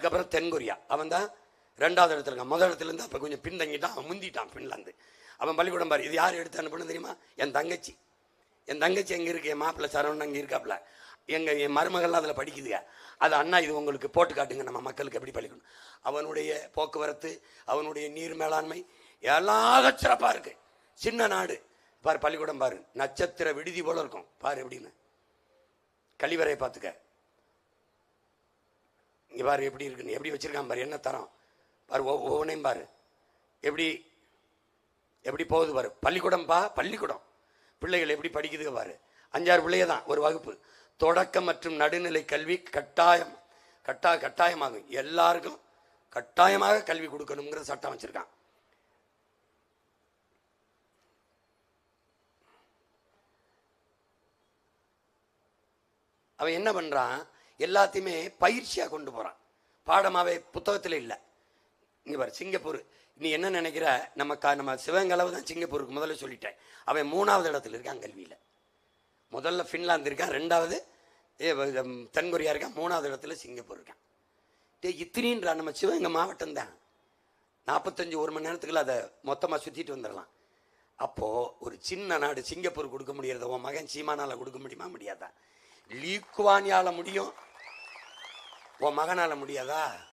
அதுக்கப்புறம் தென்கொரியா, அவன் தான் 2வது இடத்துல இருக்கான். முதல் இடத்துல இருந்து அப்போ கொஞ்சம் பின்தங்கிட்டான், அவன் முந்திட்டான் ஃபின்லாந்து. அவன் பள்ளிக்கூடம் பாரு. இது யார் எடுத்து அனுப்புன்னு தெரியுமா? என் தங்கச்சி. என் தங்கச்சி எங்கே இருக்கு? என் மாப்பிள்ளை சரவணன் அங்கே இருக்காப்புல. என் மருமகள்லாம் அதில் படிக்குதுங்க. அது அண்ணா இது உங்களுக்கு போட்டு காட்டுங்க, நம்ம மக்களுக்கு எப்படி பள்ளிக்கணும். அவனுடைய போக்குவரத்து, அவனுடைய நீர் மேலாண்மை எல்லாம் சிறப்பாக இருக்கு. சின்ன நாடு பாரு, பள்ளிக்கூடம் பாரு, நட்சத்திர விடுதி போல இருக்கும் பாரு. எப்படின்னு கழிவறையை பார்த்துக்க. இங்கே பாரு எப்படி இருக்குன்னு, எப்படி வச்சிருக்கான் பாரு, என்ன தரம் பாரு, ஒவ்வொன்றையும் பாரு எப்படி எப்படி போகுது பாரு. பள்ளிக்கூடம்பா, பள்ளிக்கூடம். பிள்ளைகள் எப்படி படிக்குதுங்க பாரு. 5-6 பிள்ளைய தான் ஒரு வகுப்பு. தொடக்க மற்றும் நடுநிலை கல்வி கட்டாயமாகும். எல்லாருக்கும் கட்டாயமாக கல்வி கொடுக்கணுங்கிற சட்டம் வச்சிருக்கான். அவன் என்ன பண்றான்? எல்லாத்தையுமே பயிற்சியா கொண்டு போறான். பாடமாவே புத்தகத்தில் இல்லை. இங்க பாரு, சிங்கப்பூர். நீ என்ன நினைக்கிற? நம்ம சிவகங்கை அளவு தான் சிங்கப்பூருக்கு. முதல்ல சொல்லிட்டேன். அவன் 3வது இடத்துல இருக்கான் கல்வியில். முதல்ல ஃபின்லாந்து இருக்கான், 2வது தென்கொரியா இருக்கான், 3வது இடத்துல சிங்கப்பூர் இருக்கான். இத்தினின்றா நம்ம சிவகங்கை மாவட்டம் தான். 45 மணி நேரத்துக்குள்ள அதை மொத்தமாக சுற்றிட்டு வந்துடலாம். அப்போது ஒரு சின்ன நாடு சிங்கப்பூர் கொடுக்க முடியாது. உன் மகன் சீமானால் கொடுக்க முடியுமா? முடியாதா? லீக்குவானியால் முடியும், உன் மகனால் முடியாதா?